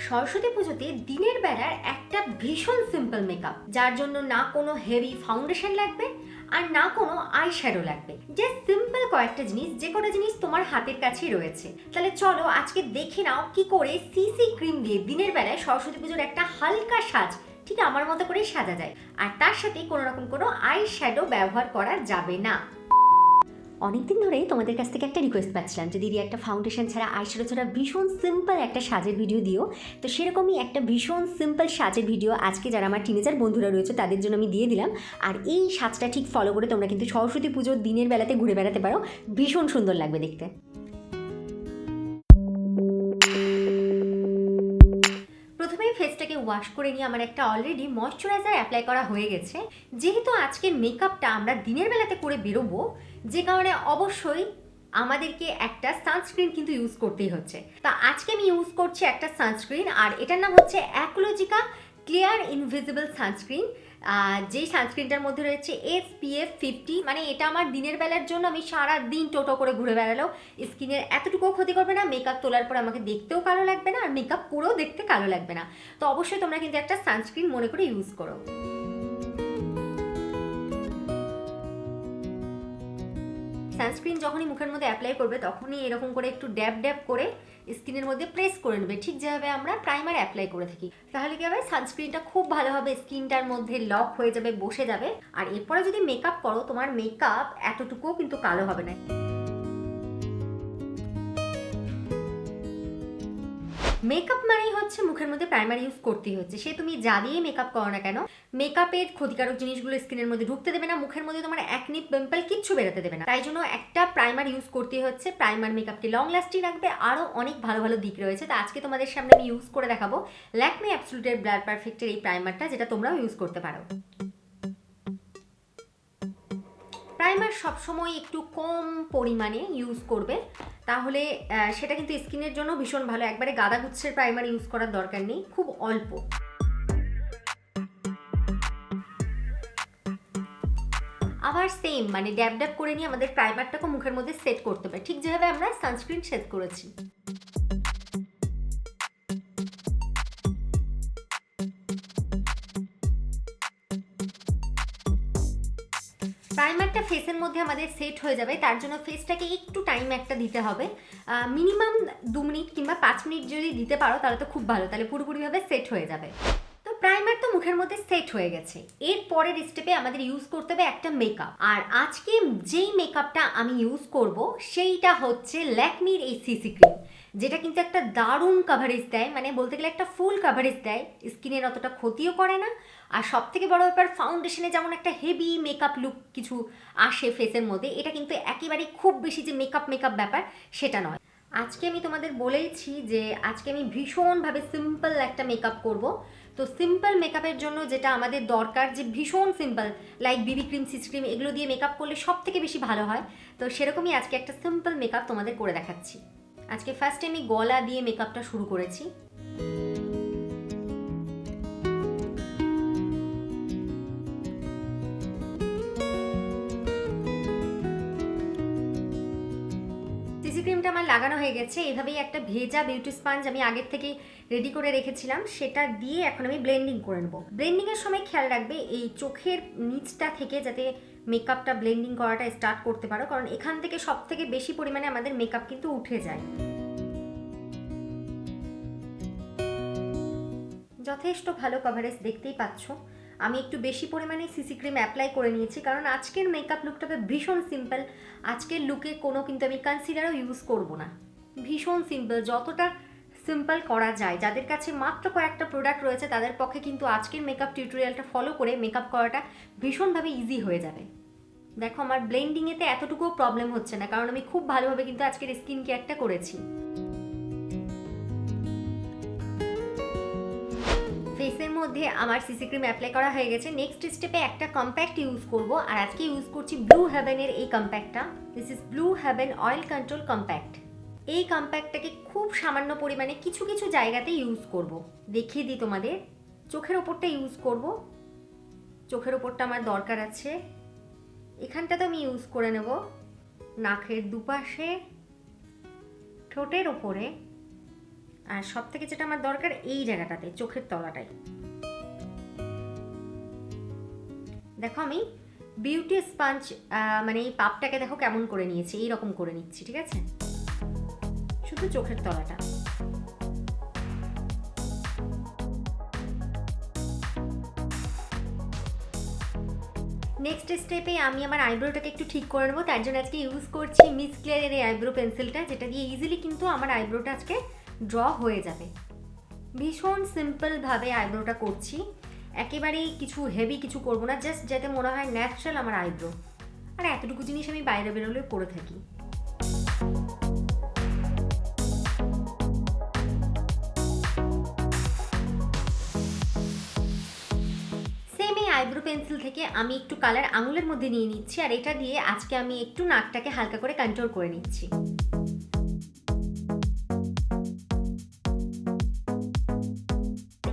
সরস্বতী পুজোতে দিনের বেলার একটা ভীষণ সিম্পল মেকআপ, যার জন্য না কোনো হেভি ফাউন্ডেশন লাগবে আর না কোনো আই শ্যাডো লাগবে। যে সিম্পল কয়েকটা জিনিস, যে কটা জিনিস তোমার হাতের কাছেই রয়েছে। তাহলে চলো আজকে দেখে নাও কি করে সিসি ক্রিম দিয়ে দিনের বেলায় সরস্বতী পুজোর একটা হালকা সাজ ঠিক আমার মতো করেই সাজা যায়, আর তার সাথে কোনো রকম কোনো আই শ্যাডো ব্যবহার করা যাবে না। অনেকদিন ধরেই তোমাদের কাছ থেকে একটা রিকোয়েস্ট পাচ্ছিলাম যে দিদি একটা ফাউন্ডেশন ছাড়া আইশ্যাডো ছাড়া ভীষণ সিম্পল একটা সাজের ভিডিও দিও। তো সেরকমই একটা ভীষণ সিম্পল সাজের ভিডিও আজকে যারা আমার টিনেজার বন্ধুরা রয়েছে তাদের জন্য আমি দিয়ে দিলাম। আর এই সাজটা ঠিক ফলো করে তোমরা কিন্তু সরস্বতী পুজোর দিনের বেলাতে ঘুরে বেড়াতে পারো, ভীষণ সুন্দর লাগবে দেখতে। প্রথমেই ফেসটাকে ওয়াশ করে নিয়ে আমার একটা অলরেডি ময়শ্চারাইজার অ্যাপ্লাই করা হয়ে গেছে। যেহেতু আজকের মেকআপটা আমরা দিনের বেলাতে করে বেরোবো, যে কারণে অবশ্যই আমাদেরকে একটা সানস্ক্রিন কিন্তু ইউজ করতেই হচ্ছে। তা আজকে আমি ইউজ করছি একটা সানস্ক্রিন, আর এটার নাম হচ্ছে অ্যাকোলজিকা ক্লিয়ার ইনভিজিবল সানস্ক্রিন। যেই সানস্ক্রিনটার মধ্যে রয়েছে SPF 50। মানে এটা আমার দিনের বেলার জন্য, আমি সারা দিন টোটো করে ঘুরে বেড়ালেও স্কিনের এতটুকুও ক্ষতি করবে না, মেকআপ তোলার পর আমাকে দেখতেও কালো লাগবে না, আর মেকআপ করেও দেখতে কালো লাগবে না। তো অবশ্যই তোমরা কিন্তু একটা সানস্ক্রিন মনে করে ইউজ করো। সানস্ক্রিন যখনই মুখের মধ্যে অ্যাপ্লাই করবে তখনই এরকম করে একটু ড্যাব ড্যাব করে স্কিনের মধ্যে প্রেস করে নেবে, ঠিক যেভাবে আমরা প্রাইমার অ্যাপ্লাই করে থাকি। তাহলে কি হবে, সানস্ক্রিনটা খুব ভালোভাবে স্কিনটার মধ্যে লক হয়ে যাবে, বসে যাবে। আর এরপরে যদি মেকআপ করো, তোমার মেকআপ এতটুকুও কিন্তু কালো হবে না। মেকআপ মানেই হচ্ছে মুখের মধ্যে প্রাইমার ইউজ করতেই হচ্ছে, সে তুমি যা দিয়ে মেকআপ করো না কেন, মেকআপের ক্ষতিকারক জিনিসগুলো স্কিনের মধ্যে ঢুকতে দেবে না, মুখের মধ্যে তোমার একনি পিম্পল কিচ্ছু বেরোতে দেবে না। তাই জন্য একটা প্রাইমার ইউজ করতেই হচ্ছে। প্রাইমার মেকআপকে লং লাস্টিং রাখবে, আরও অনেক ভালো ভালো দিক রয়েছে। তো আজকে তোমাদের সামনে আমি ইউজ করে দেখাবো ল্যাকমে অ্যাবসোলুটের ব্লার পারফেক্টের এই প্রাইমারটা, যেটা তোমরাও ইউজ করতে পারো। প্রাইমার সবসময় একটু কম পরিমাণে ইউজ করবে, তাহলে সেটা কিন্তু স্কিনের জন্য ভীষণ ভালো। একবারে গাদা গুচ্ছের প্রাইমার ইউজ করার দরকার নেই, খুব অল্প। আবার সেম মানে ড্যাব ড্যাব করে নিয়ে আমাদের প্রাইমারটাকে মুখের মধ্যে সেট করতে হবে, ঠিক যেভাবে আমরা সানস্ক্রিন সেট করেছি। প্রাইমারটা ফেসের মধ্যে আমাদের সেট হয়ে যাবে, তার জন্য ফেসটাকে একটু টাইম একটা দিতে হবে। মিনিমাম 2 মিনিট কিংবা 5 মিনিট যদি দিতে পারো তাহলে তো খুব ভালো, তাহলে পুরোপুরিভাবে সেট হয়ে যাবে। তো প্রাইমার তো মুখের মধ্যে সেট হয়ে গেছে, এর পরের স্টেপে আমাদের ইউজ করতে হবে একটা মেকআপ। আর আজকে যেই মেকআপটা আমি ইউজ করব সেইটা হচ্ছে ল্যাকমির এই সিসি ক্রিম, যেটা কিন্তু একটা দারুণ কাভারেজ দেয়, মানে বলতে গেলে একটা ফুল কাভারেজ দেয়, স্কিনের অতটা ক্ষতিও করে না। আর সব থেকে বড় ব্যাপার, ফাউন্ডেশনে যেমন একটা হেভি মেকআপ লুক কিছু আসে ফেসের মধ্যে, এটা কিন্তু একেবারেই খুব বেশি যে মেকআপ ব্যাপার সেটা নয়। আজকে আমি তোমাদের বলেইছি যে আজকে আমি ভীষণভাবে সিম্পল একটা মেকআপ করব। তো সিম্পল মেকআপের জন্য যেটা আমাদের দরকার, যে ভীষণ সিম্পল, লাইক বিবি ক্রিম, সিসি ক্রিম, এগুলো দিয়ে মেকআপ করলে সব থেকে বেশি ভালো হয়। তো সেরকমই আজকে একটা সিম্পল মেকআপ তোমাদের করে দেখাচ্ছি। আজকে ফার্স্টে আমি গলা দিয়ে মেকআপটা শুরু করেছি। সিসি ক্রিমটা আমার লাগানো হয়ে গেছে। এভাবেই একটা ভেজা বিউটি স্পঞ্জ আমি আগের থেকে রেডি করে রেখেছিলাম, সেটা দিয়ে এখন আমি ব্লেন্ডিং করে নেব। ব্লেন্ডিংয়ের সময় খেয়াল রাখবে এই চোখের নিচটা থেকে যাতে মেকআপটা ব্লেন্ডিং করাটা স্টার্ট করতে পারো, কারণ এখান থেকে সব থেকে বেশি পরিমাণে আমাদের মেকআপ কিন্তু উঠে যায়। যথেষ্ট ভালো কভারেজ দেখতেই পাচ্ছ। আমি একটু বেশি পরিমাণে সিসি ক্রিম অ্যাপ্লাই করে নিয়েছি, কারণ আজকের মেকআপ লুকটা ভীষণ সিম্পল। আজকের লুকে কোনো কিন্তু আমি কনসিলারও ইউজ করব না, ভীষণ সিম্পল, যতটা সিম্পল করা যায়। যাদের কাছে মাত্র কয়েকটা প্রোডাক্ট রয়েছে তাদের পক্ষে কিন্তু আজকের মেকআপ টিউটোরিয়ালটা ফলো করে মেকআপ করাটা ভীষণভাবে ইজি হয়ে যাবে। দেখো আমার ব্লেন্ডিংয়েতে এতটুকুও প্রবলেম হচ্ছে না, কারণ আমি খুব ভালোভাবে কিন্তু আজকের স্কিন কেয়ারটা করেছি। ফেসের মধ্যে আমার সিসি ক্রিম অ্যাপ্লাই করা হয়ে গেছে। নেক্সট স্টেপে একটা কম্প্যাক্ট ইউজ করব, আর আজকে ইউজ করছি ব্লু হেভেনের এই কম্প্যাক্টটা। This is blue heaven oil control compact. এই কম্প্যাক্টটাকে খুব সামান্য পরিমাণে কিছু কিছু জায়গাতে ইউজ করব, দেখিয়ে দিই তোমাদের। চোখের ওপরটা ইউজ করব, চোখের ওপরটা আমার দরকার আছে। এখানটা তো আমি ইউজ করে নেব, নাকের দুপাশে, ঠোঁটের ওপরে, আর সব থেকে যেটা আমার দরকার এই জায়গাটাতে, চোখের তলাটায়। দেখো আমি বিউটি স্পঞ্জ মানে এই পাপটাকে দেখো কেমন করে নিয়েছি, এইরকম করে নিচ্ছি, ঠিক আছে, শুধু চোখের তলাটা। নেক্সট স্টেপে আমি আমার আইব্রোটাকে একটু ঠিক করে নেবো। তার জন্য আজকে ইউজ করছি মিস ক্লিয়ারের এই আইব্রো পেন্সিলটা, যেটা দিয়ে ইজিলি কিন্তু আমার আইব্রোটা আজকে ড্র হয়ে যাবে। ভীষণ সিম্পলভাবে আইব্রোটা করছি, একেবারেই কিছু হেভি কিছু করবো না, জাস্ট যাতে মনে হয় ন্যাচারাল আমার আইব্রো। আর এতটুকু জিনিস আমি বাইরে বেরোলে করে থাকি। সেম এই আইব্রো পেন্সিল থেকে আমি একটু কালার আঙুলের মধ্যে নিয়ে নিচ্ছি, আর এটা দিয়ে আজকে আমি একটু নাকটাকে হালকা করে কন্ট্রোল করে নিচ্ছি।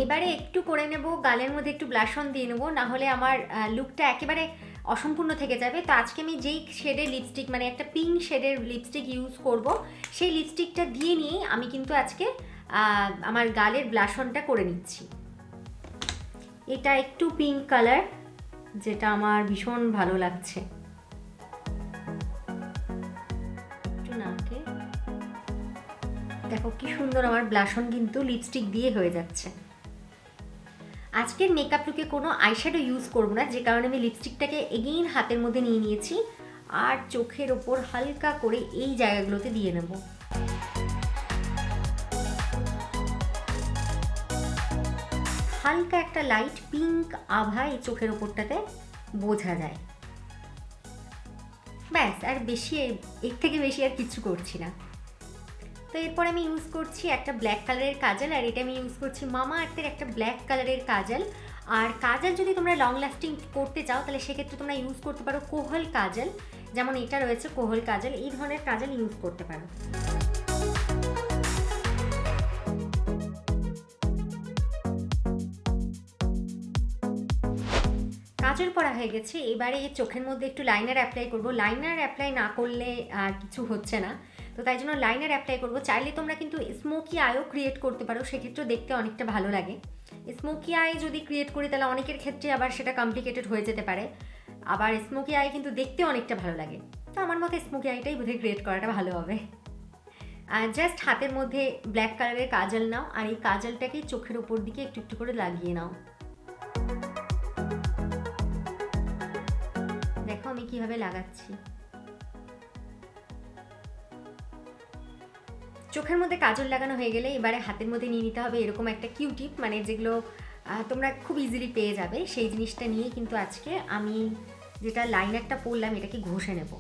এবারে একটু করে নেব, গালের মধ্যে একটু ব্লাশ অন দিয়ে নেবো, না হলে আমার লুকটা একেবারে অসম্পূর্ণ থেকে যাবে। তো আজকে আমি যেই শেডের লিপস্টিক, মানে একটা পিঙ্ক শেডের লিপস্টিক ইউজ করব, সেই লিপস্টিকটা দিয়ে নিয়েই আমি কিন্তু আজকে আমার গালের ব্লাশ অনটা করে নিচ্ছি। এটা একটু পিঙ্ক কালার, যেটা আমার ভীষণ ভালো লাগছে। একটু নাকে দেখো কি সুন্দর আমার ব্লাশ অন কিন্তু লিপস্টিক দিয়ে হয়ে যাচ্ছে। আজকের মেকআপ লুকে কোনো আইশ্যাডো ইউজ করব না, যে কারণে আমি লিপস্টিকটাকে এগেইন হাতের মধ্যে নিয়ে নিয়েছি, আর চোখের ওপর হালকা করে এই জায়গাগুলোতে দিয়ে নেব। হালকা একটা লাইট পিঙ্ক আভা এই চোখের ওপরটাতে বোঝা যায়। ব্যাস, আর বেশি এর থেকে বেশি আর কিছু করছি না। তো এরপর আমি ইউজ করছি একটা ব্ল্যাক কালারের কাজল, আর এটা আমি ইউজ করছি মামা আর্থের একটা ব্ল্যাক কালারের কাজল। আর কাজল যদি তোমরা লং লাস্টিং করতে চাও তাহলে সেক্ষেত্রে তোমরা ইউজ করতে পারো কোহল কাজল, যেমন এটা রয়েছে কোহল কাজল, এই ধরনের কাজল ইউজ করতে পারো। কাজল পরা হয়ে গেছে, এবারে চোখের মধ্যে একটু লাইনার অ্যাপ্লাই করব। লাইনার অ্যাপ্লাই না করলে আর কিছু হচ্ছে না, তো তাই জন্য লাইনার অ্যাপ্লাই করব। চাইলে তোমরা কিন্তু স্মোকি আইও ক্রিয়েট করতে পারো, সেক্ষেত্রে দেখতে অনেকটা ভালো লাগে। স্মোকি আই যদি ক্রিয়েট করি তাহলে অনেকের ক্ষেত্রে আবার সেটা কমপ্লিকেটেড হয়ে যেতে পারে, আবার স্মোকি আই কিন্তু দেখতে অনেকটা ভালো লাগে। তো আমার মতে স্মোকি আইটাই বোধহয় ক্রিয়েট করাটা ভালো হবে। আর জাস্ট হাতের মধ্যে ব্ল্যাক কালারের কাজল নাও, আর এই কাজলটাকে চোখের ওপর দিকে একটু একটু করে লাগিয়ে নাও। দেখো আমি কিভাবে লাগাচ্ছি। চোখের মধ্যে কাজল লাগানো হয়ে গেলে এবারে হাতের মধ্যে নিয়ে নিতে হবে এরকম একটা কিউটিপ, মানে যেগুলো তোমরা খুব ইজিলি পেয়ে যাবে, সেই জিনিসটা নিয়ে কিন্তু আজকে আমি যেটা লাইনারটা পরলাম এটাকে ঘষে নেব।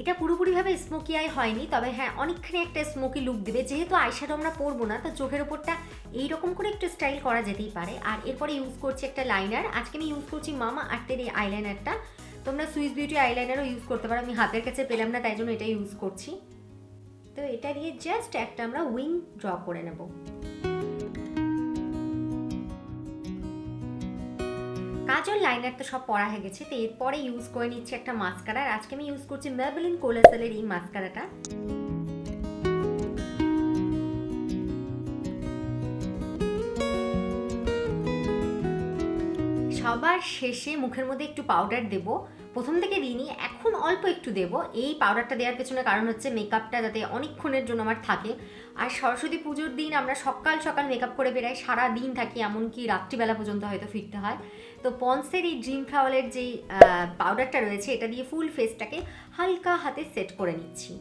এটা পুরোপুরিভাবে স্মোকি আই হয়নি, তবে হ্যাঁ অনেকখানি একটা স্মোকি লুক দেবে। যেহেতু আইশ্যাডো আমরা পরবো না, তো চোখের ওপরটা এইরকম করে একটু স্টাইল করা যেতেই পারে। আর এরপরে ইউজ করছি একটা লাইনার, আজকে আমি ইউজ করছি মামা আর্থের এই আইলাইনারটা। তোমরা সুইস বিউটি আইলাইনারও ইউজ করতে পারো, আমি হাতের কাছে পেলাম না তাই জন্য এটা ইউজ করছি। তো এটা দিয়ে জাস্ট একটা আমরা উইং ড্র করে নেব। কাজল লাইনার তো সব পরা হয়ে গেছে, তো এরপরে ইউজ করে নিচ্ছি একটা মাস্কারা। আর আজকে আমি ইউজ করছি মেবেলিন কোলাসেলের এই মাস্কারাটা। সবার শেষে মুখের মধ্যে একটু পাউডার দেব, প্রথম থেকে দিইনি, এখন অল্প একটু দেব। এই পাউডারটা দেওয়ার পেছনে কারণ হচ্ছে মেকআপটা যাতে অনেকক্ষণের জন্য আমার থাকে। আর সরস্বতী পুজোর দিন আমরা সকাল সকাল মেকআপ করে বেরাই, সারা দিন থাকি, এমনকি রাত্রিবেলা পর্যন্ত হয়তো ফিরতে হয়। তো পন্সের এই ড্রিম ট্রাভেলের যেই পাউডারটা রয়েছে এটা দিয়ে ফুল ফেসটাকে হালকা হাতে সেট করে নিচ্ছি,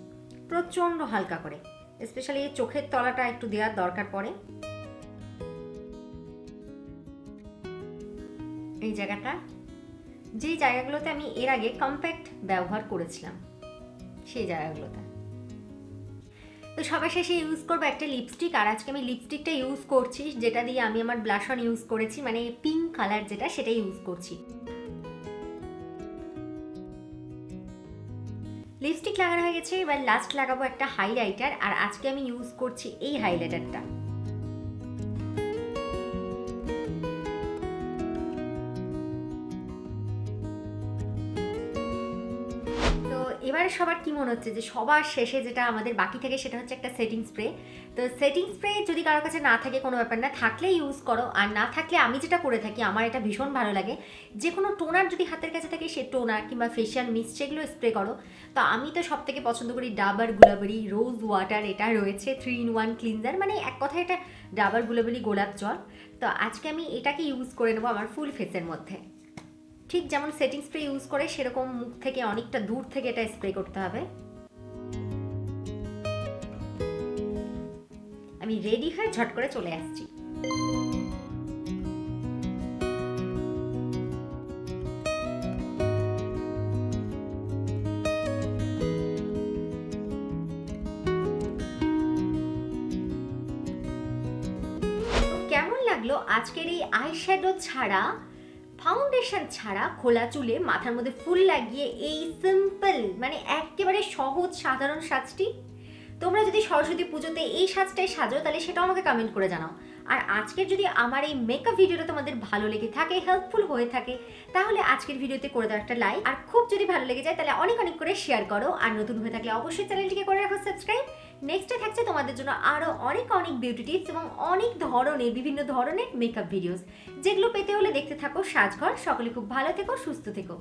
প্রচণ্ড হালকা করে। স্পেশালি চোখের তলাটা একটু দেওয়ার দরকার পড়ে, এই জায়গাটা, যেই জায়গাগুলোতে আমি এর আগে কম্প্যাক্ট ব্যবহার করেছিলাম সেই জায়গাগুলোতে। তো সবার শেষে ইউজ করবো একটা লিপস্টিক, আর আজকে আমি লিপস্টিকটা ইউজ করছি যেটা দিয়ে আমি আমার ব্লাশ অন ইউজ করেছি, মানে পিঙ্ক কালার যেটা সেটা ইউজ করছি। লিপস্টিক লাগানো হয়ে গেছে, এবার লাস্ট লাগাবো একটা হাইলাইটার, আর আজকে আমি ইউজ করছি এই হাইলাইটারটা। এবারে সবার কি মনে হচ্ছে যে সবার শেষে যেটা আমাদের বাকি থাকে সেটা হচ্ছে একটা সেটিং স্প্রে। তো সেটিং স্প্রে যদি কারোর কাছে না থাকে কোনো ব্যাপার না, থাকলে ইউজ করো, আর না থাকলে আমি যেটা করে থাকি, আমার এটা ভীষণ ভালো লাগে, যে কোনো টোনার যদি হাতের কাছে থাকে সে টোনার কিংবা ফেশিয়াল মিস্ট সেগুলো স্প্রে করো। তো আমি তো সব থেকে পছন্দ করি ডাবার গুলাবরি রোজ ওয়াটার, এটা রয়েছে 3-in-1 ক্লিনজার, মানে এক কথায় এটা ডাবার গুলাবরি গোলাপ জল। তো আজকে আমি এটাকে ইউজ করে নেবো আমার ফুল ফেসের মধ্যে। ঠিক যেমন সেটিং স্প্রে ইউজ করে সেরকম মুখ থেকে অনেকটা দূর থেকে এটা স্প্রে করতে হবে। আমি রেডি হয়ে ঝট করে চলে আসছি। কেমন লাগলো আজকের এই আইশ্যাডো ছাড়া, ফাউন্ডেশন ছাড়া, খোলা চুলে মাথার মধ্যে ফুল লাগিয়ে এই সিম্পল মানে একেবারে সহজ সাধারণ সাজটি? তোমরা যদি সরস্বতী পুজোতে এই সাজটাই সাজো তাহলে সেটাও আমাকে কমেন্ট করে জানাও। আর আজকের যদি আমার এই মেকআপ ভিডিওটা তোমাদের ভালো লেগে থাকে, হেল্পফুল হয়ে থাকে, তাহলে আজকের ভিডিওতে করে দাও একটা লাইক, আর খুব যদি ভালো লেগে যায় তাহলে অনেক অনেক করে শেয়ার করো, আর নতুন হয়ে থাকলে অবশ্যই চ্যানেলটিকে করে রাখো সাবস্ক্রাইব। নেক্সটে থাকছে তোমাদের জন্য আরও অনেক অনেক বিউটি টিপস এবং অনেক ধরনের বিভিন্ন ধরনের মেকআপ ভিডিওস, যেগুলো পেতে হলে দেখতে থাকো সাজঘর। সকলে খুব ভালো থেকো, সুস্থ থেকো।